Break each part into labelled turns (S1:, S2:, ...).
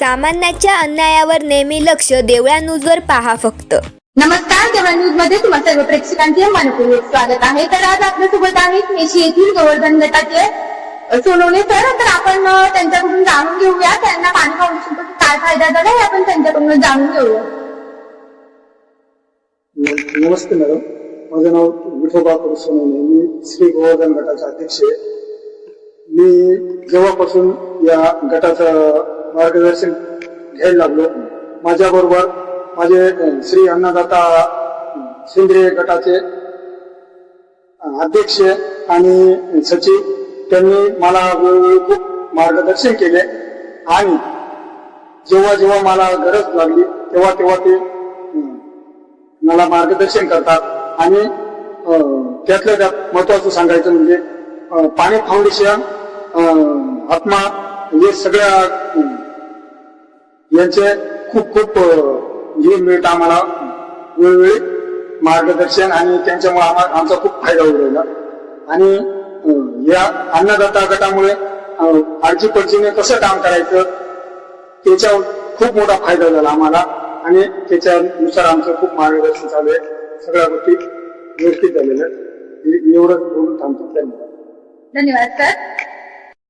S1: सामान्याच्या अन्यायावर नेहमी लक्ष देवळा न्यूजवर पहा फक्त.
S2: नमस्कार, देवळा न्यूज मध्ये तुम्हा सर्व प्रेक्षकांचे मनपूर्वक स्वागत आहे. तर आज आपल्यासोबत आहेत मेशी येथील गोवर्धन गटाचे सोनवणे सर. तर आपण त्यांच्याकडून जाणून घेऊया त्यांना पाणी फाउंडेशनचा काय फायदा झाला हे आपण त्यांच्याकडून जाणून घेऊया.
S3: नमस्ते मॅडम, माझं नाव विठोबा सोनवणे, मी श्री गोवर्धन गटाचा अध्यक्ष आहे. मी जेव्हापासून या गटाचं मार्गदर्शन घ्यायला लागलो, माझ्याबरोबर माझे श्री अन्नदाता सेंद्रिय गटाचे अध्यक्ष आणि सचिव त्यांनी मला वेळोवेळी खूप मार्गदर्शन केले आणि जेव्हा जेव्हा मला गरज लागली तेव्हा तेव्हा ते मला मार्गदर्शन करतात. आणि त्यातल्या त्यात महत्वाचं सांगायचं म्हणजे पाणी फाउंडेशन, आत्मा हे सगळ्या यांचे खूप खूप हे मिळतं आम्हाला वेळोवेळी मार्गदर्शन आणि त्यांच्यामुळे आमचा खूप फायदा होऊ राहिला. आणि या अन्नदाता गटामुळे आळजीपडजीने कसं काम करायचं त्याच्यावर खूप मोठा फायदा झाला आम्हाला आणि त्याच्यानुसार आमचं खूप मार्गदर्शन चालू आहे. सगळ्या गोष्टी व्यवस्थित झालेल्या एवढं बोलून थांबतो.
S2: धन्यवाद सर.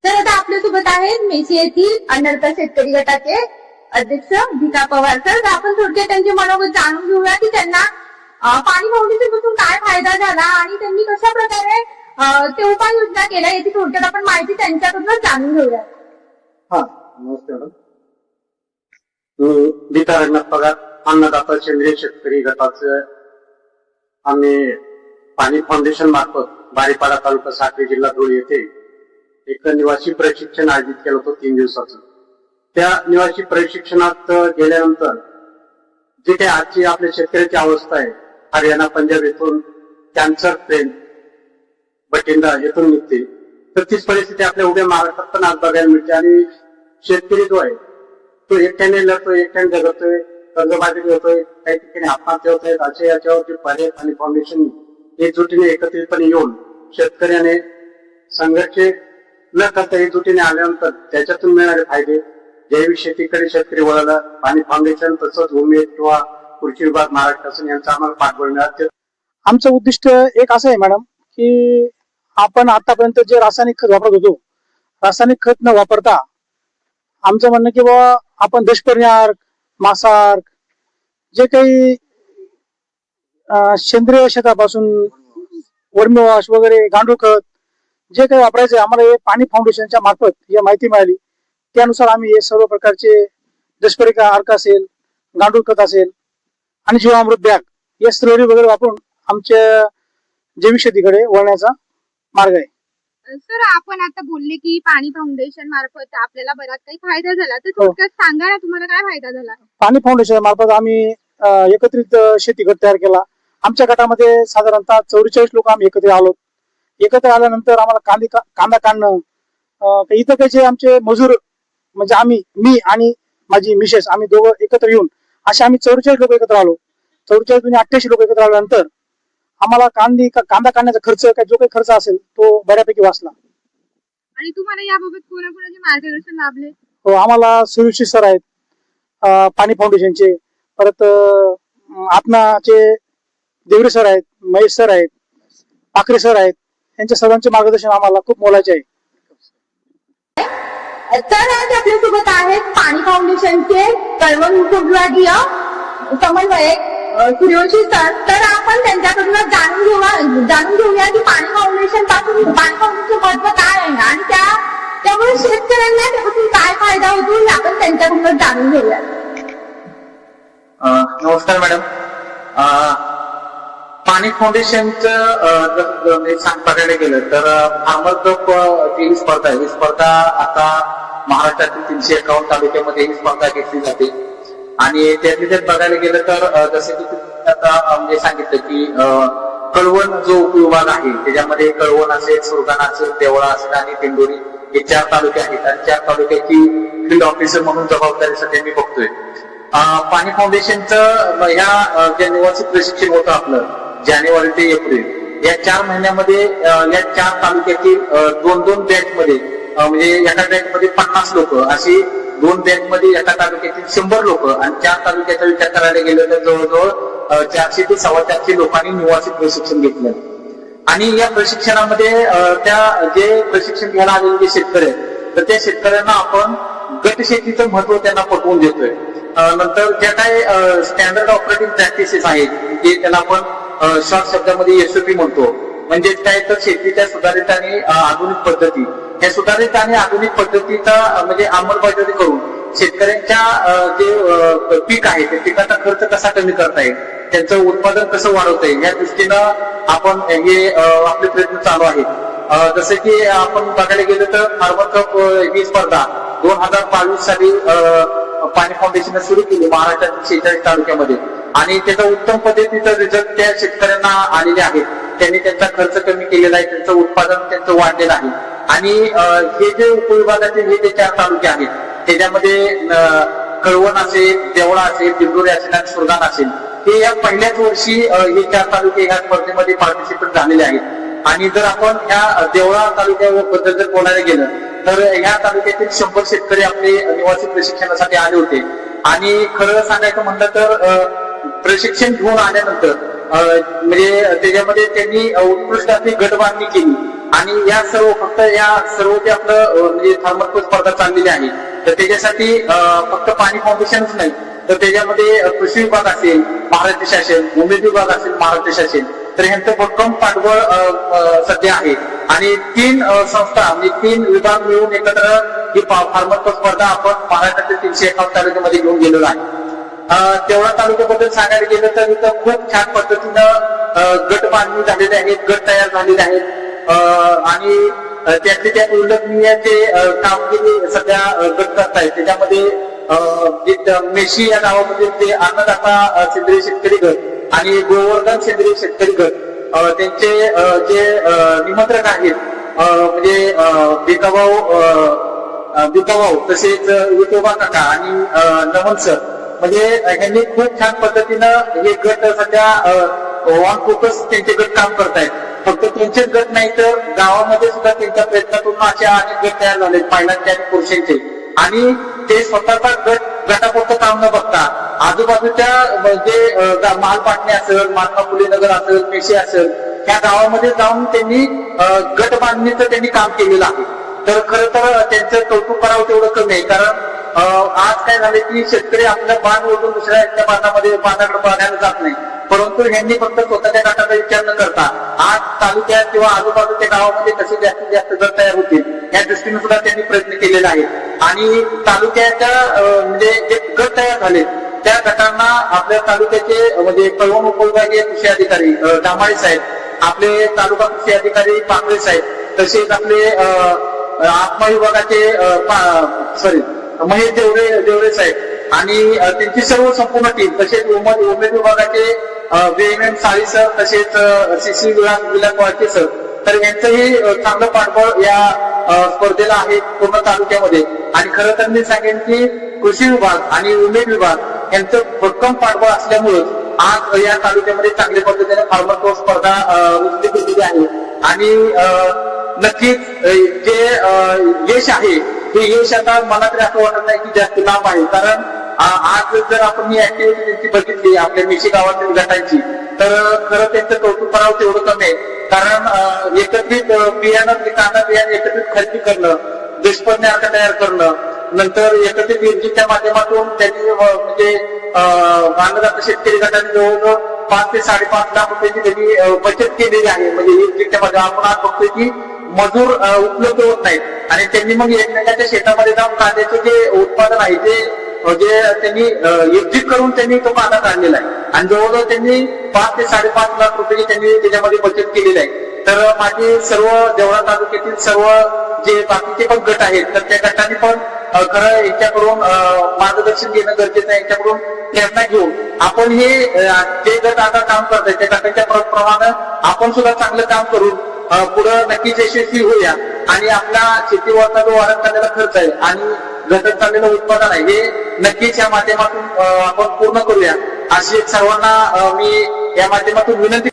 S2: तर आता आपल्यासोबत आहेत मेशी येथील अन्नदाता शेतकरी गटाचे अध्यक्ष भिका पवार सर. तर आपण थोडक्यात त्यांचे मनोगत जाणून घेऊया की त्यांना पाणी फाउंडेशन पासून काय फायदा झाला आणि त्यांनी कशा प्रकारे ते उपाययोजना केल्या याची थोडक्यात आपण माहिती त्यांच्याकडून जाणून घेऊया.
S3: हा, नमस्ते मॅडम. मी गीता रंगनाथ पगार, अन्नदाता सेंद्रिय शेतकरी गटाचं आम्ही पाणी फाउंडेशन मार्फत बारीपाडा तालुका साक्री जिल्हा धुळे येथे एक निवासी प्रशिक्षण आयोजित केलं होतं 3 दिवसाचं. त्या निवासी प्रशिक्षणात गेल्यानंतर जे काही आजची आपल्या शेतकऱ्याची अवस्था आहे, हरियाणा पंजाब येथून कॅन्सर ट्रेन बठिंडा येथून निघते, तर तीच परिस्थिती आपल्या उभ्या महाराष्ट्रात पण आज बघायला मिळते. आणि शेतकरी जो आहे तो एकट्याने लढतोय, एकट्याने जगतोय, कर्जबाजारी होतोय, काही ठिकाणी आत्महत्या होत आहेत. अशा याच्यावर जे पर्याय पाणी फाउंडेशन एकजुटीने एकत्रितपणे येऊन शेतकऱ्याने संघर्ष न करता एकजुटीने आल्यानंतर त्याच्यातून मिळणारे फायदे, जैविक शेतीकडे शेतकरी वळाला, पाणी फाउंडेशन तसंच उमेद किंवा कृषी विभाग महाराष्ट्र शासन यांचा आम्हाला पाठबळ मिळालं.
S4: आमचं उद्दिष्ट एक असं आहे मॅडम की आपण आतापर्यंत जे रासायनिक खत वापरत होतो, रासायनिक खत न वापरता आमचं म्हणणं की बाबा आपण दुष्परिणाम अर्क, मासा अर्क, जे काही सेंद्रिय शेतापासून वर्मी वॉश वगैरे, गांडूळ खत जे काही वापरायचं आम्हाला हे पाणी फाउंडेशनच्या मार्फत ही माहिती मिळाली. त्यानुसार आम्ही हे सर्व प्रकारचे दुष्परिणाम अर्क असेल, गांडूळ खत असेल आणि जीवामृत बॅग या स्लरी वगैरे वापरून आमच्या जैविक शेतीकडे वळण्याचा मार्ग आहे.
S2: सर, आपण आता बोलले की पाणी फाउंडेशन मार्फत आपल्याला बराच काही फायदा झाला, तर थोडक्यात सांगा ना तुम्हाला काय फायदा झाला.
S4: पाणी फाउंडेशन मार्फत आम्ही एकत्रित शेती गट तयार केला. आमच्या गटामध्ये साधारणतः 44 लोक आम्ही एकत्र आलो. एकत्र आल्यानंतर आम्हाला कांदा काढणं, इथं काही जे आमचे मजूर म्हणजे मी आणि माझी मिसेस आम्ही दोघं एकत्र येऊन असे आम्ही 44 लोक एकत्र आलो. 44 88 लोक एकत्र आल्यानंतर आम्हाला कांदा काढण्याचा खर्च जो काही खर्च असेल तो बऱ्यापैकी वाचला.
S2: आणि तुम्हाला याबाबत कोणाकोणाचे मार्गदर्शन लाभले?
S4: हो, आम्हाला सुरुची सर आहेत पाणी फाउंडेशनचे, परत आत्माचे देवरे सर आहेत, महेश सर आहेत, पाखरे सर आहेत. यांच्या सर्वांचे मार्गदर्शन आम्हाला खूप मोलाचे आहे.
S2: तर आज आपल्यासोबत आहेत पाणी फाउंडेशनचे कळवण उपविभागीय समन्वयक सूर्यवंशी सर. तर आपण त्यांच्याकडून जाणून घेऊया की पाणी फाउंडेशन महत्व काय आहे आणि त्यामुळे शेतकऱ्यांना त्यापासून काय फायदा होतो हे आपण त्यांच्याकडून जाणून घेऊया.
S5: नमस्कार मॅडम. पाणी फाउंडेशनचं बघायला गेलं तर फार्मर कप ही स्पर्धा आहे. ही स्पर्धा आता महाराष्ट्रातील 351 तालुक्यामध्ये ही स्पर्धा घेतली जाते. आणि त्यात बघायला गेलं तर जसे की तुम्ही आता म्हणजे सांगितलं की कळवण जो उपविभाग आहे त्याच्यामध्ये कळवण असेल, सुरगाणा असेल, देवळा असेल आणि दिंडोरी हे 4 तालुके आहेत. आणि 4 तालुक्याची फील्ड ऑफिसर म्हणून जबाबदारी सध्या मी बघतोय. पाणी फाउंडेशनचं ह्या जे निवासी प्रशिक्षण होतं आपलं जानेवारी ते एप्रिल या 4 महिन्यामध्ये या 4 तालुक्यातील 2-2 बॅच मध्ये म्हणजे एका बॅच मध्ये 50 लोक अशी 2 बँकमध्ये एका तालुक्यातील 100 लोक आणि 4 तालुक्याचा विचार करायला गेलं तर जवळजवळ 400 ते 450 लोकांनी निवासी प्रशिक्षण घेतलं. आणि या प्रशिक्षणामध्ये त्या जे प्रशिक्षण घ्यायला आलेले जे शेतकरी आहेत तर त्या शेतकऱ्यांना आपण गट शेतीचं महत्व त्यांना पटवून देतोय. नंतर ज्या काही स्टँडर्ड ऑपरेटिंग प्रॅक्टिसेस आहेत जे त्याला आपण शॉर्ट शब्दामध्ये एसओपी म्हणतो, म्हणजेच काय तर शेतीच्या सुधारित आणि आधुनिक पद्धती, या सुधारित आणि आधुनिक पद्धतीचा म्हणजे अंमलबजावणी करून शेतकऱ्यांच्या जे पीक आहे त्या पिकाचा खर्च कसा कमी करता येईल, त्यांचं उत्पादन कसं वाढवता येईल या दृष्टीनं आपण हे आपले प्रयत्न चालू आहेत. जसं की आपण बघायला गेलं तर फार्मर कप ही स्पर्धा 2022 साली पाणी फाउंडेशनने सुरू केली महाराष्ट्रातील 46 तालुक्यामध्ये आणि त्याचा उत्तम पद्धतीचा रिझल्ट त्या शेतकऱ्यांना आलेले आहेत. त्यांनी त्यांचा खर्च कमी केलेला आहे, त्यांचं उत्पादन त्यांचं वाढलेलं आहे. आणि हे जे उपविभागाचे हे जे 4 तालुके आहेत त्याच्यामध्ये कळवण असेल, देवळा असेल, दिंडोरी असेल आणि सुरगाणा असेल, हे या पहिल्याच वर्षी हे 4 तालुके ह्या स्पर्धेमध्ये पार्टिसिपेट झालेले आहेत. आणि जर आपण ह्या देवळा तालुक्याबद्दल जर बोलायला गेलं तर ह्या तालुक्यातील 100 शेतकरी आपले निवासी प्रशिक्षणासाठी आले होते. आणि खरं सांगायचं म्हणलं तर प्रशिक्षण घेऊन आल्यानंतर म्हणजे त्याच्यामध्ये त्यांनी उत्कृष्ट अशी गट बांधणी केली. आणि या सर्व फक्त या सर्व जे आपलं म्हणजे थर्मल स्पर्धा चाललेली आहे तर त्याच्यासाठी फक्त पाणी फाउंडेशनच नाही तर त्याच्यामध्ये कृषी विभाग असेल महाराष्ट्र शासन, उमेद विभाग असेल महाराष्ट्र शासन, तर ह्यांचं भक्कम पाठबळ सध्या आहे. आणि 3 संस्था म्हणजे 3 विभाग मिळून एकत्र ही फार्मर स्पर्धा आपण महाराष्ट्रातील 351 तालुक्यामध्ये घेऊन गेलेलो आहे. तेवढा तालुक्याबद्दल सांगायला गेलं तर इथं खूप छान पद्धतीनं गट बांधणी झालेले आहेत, गट तयार झालेले आहेत. आणि त्यातले त्यात उल्लेखनीय जे कामगिरी सध्या गट करतायत त्याच्यामध्ये मेशी या नावामध्ये ते अन्नदाता सेंद्रिय शेतकरी गट आणि गोवर्धन सेंद्रिय शेतकरी गट त्यांचे जे निमंत्रक आहेत म्हणजे भिकाभाऊ तसेच विठोबा काका आणि नमन सर, म्हणजे यांनी खूप छान पद्धतीनं हे गट सध्या ऑन फोकस त्यांचे गट काम करतायत. फक्त त्यांचेच गट नाही तर गावामध्ये सुद्धा त्यांच्या प्रयत्नातून अशा अनेक गट तयार झाले महिलांचे आणि पुरुषांचे. आणि ते स्वतःचा गटापुरतं काम न बघता आजूबाजूच्या जे मालपाटणे असेल, महात्मा फुले नगर असेल, मेशी असेल त्या गावामध्ये जाऊन त्यांनी गट बांधणीचं त्यांनी काम केलेलं आहे. तर खरं तर त्यांचं कौतुक करावं तेवढं कमी आहे. कारण आज काय झालं की शेतकरी आपल्या बांध ओढून दुसऱ्या बांधाकडे बांधायला जात नाही, परंतु यांनी फक्त स्वतःच्या गटाचा विचार न करता आज तालुक्यात किंवा आजूबाजूच्या गावामध्ये कसे जास्तीत जास्त गट तयार होतील या दृष्टीने सुद्धा त्यांनी प्रयत्न केलेला आहे. आणि तालुक्याच्या म्हणजे जे गट तयार झाले त्या गटांना आपल्या तालुक्याचे म्हणजे कळवण उपविभागीय कृषी अधिकारी डामाळे साहेब, आपले तालुका कृषी अधिकारी पांगळे साहेब, तसेच आपले आत्मा विभागाचे महेश देवरे साहेब आणि त्यांची सर्व संपूर्ण टीम, तसेच उमेद विभागाचे VMM साळी सर, तसेच CC विलास वाळके सर, तर यांचंही चांगलं पाठबळ या स्पर्धेला आहे पूर्ण तालुक्यामध्ये. आणि खरं तर मी सांगेन की कृषी विभाग आणि उमेद विभाग यांचं भक्कम पाठबळ असल्यामुळे आज या तालुक्यामध्ये चांगल्या पद्धतीने फार्मर कोर्स स्पर्धा उचलली गेलेली आहे. आणि नक्कीच जे यश आहे हे यश आता मला तरी असं वाटत नाही की जास्त लांब आहे. कारण आज जर आपण ही ऍक्टिव्हिटी त्यांची बघितली आपल्या मेशी गावातील गटांची तर खरं त्यांचं कौतुक करावं तेवढं कमी आहे. कारण एकत्रित बियाणं कांदा बियाणं एकत्रित खरेदी करणं, देशपांडे अर्थ तयार करणं, नंतर एकत्रित योजनेच्या माध्यमातून त्यांनी म्हणजे अन्नदाता शेतकरी गटाने जवळजवळ 5 ते 5.5 लाख रुपयाची त्यांनी बचत केलेली आहे. म्हणजे योजनेच्या माध्यमातून आपण आज बघतोय की मजूर उपलब्ध होत नाहीत आणि त्यांनी मग एकमेकांच्या शेतामध्ये जाऊन कांद्याचे जे उत्पादन आहे ते जे त्यांनी एक्झिट करून त्यांनी तो कांदा काढलेला आहे आणि जवळजवळ त्यांनी 5 ते 5.5 लाख रुपयाची त्यांनी त्याच्यामध्ये बचत केलेली आहे. तर माझे सर्व देवळा तालुक्यातील सर्व जे बाकीचे पण गट आहेत तर त्या गटांनी पण खरं यांच्याकडून मार्गदर्शन घेणं गरजेचं आहे. यांच्याकडून प्रेरणा घेऊन आपण हे जे गट आता काम करताय त्या गटाच्या प्रमाणे आपण सुद्धा चांगलं काम करून पुढं नक्कीच यशस्वी होऊया आणि आपला शेतीवरचा जो वाढत चाललेला खर्च आहे आणि घटत चाललेलं उत्पादन आहे हे नक्कीच या माध्यमातून आपण पूर्ण करूया अशी सर्वांना मी या माध्यमातून विनंती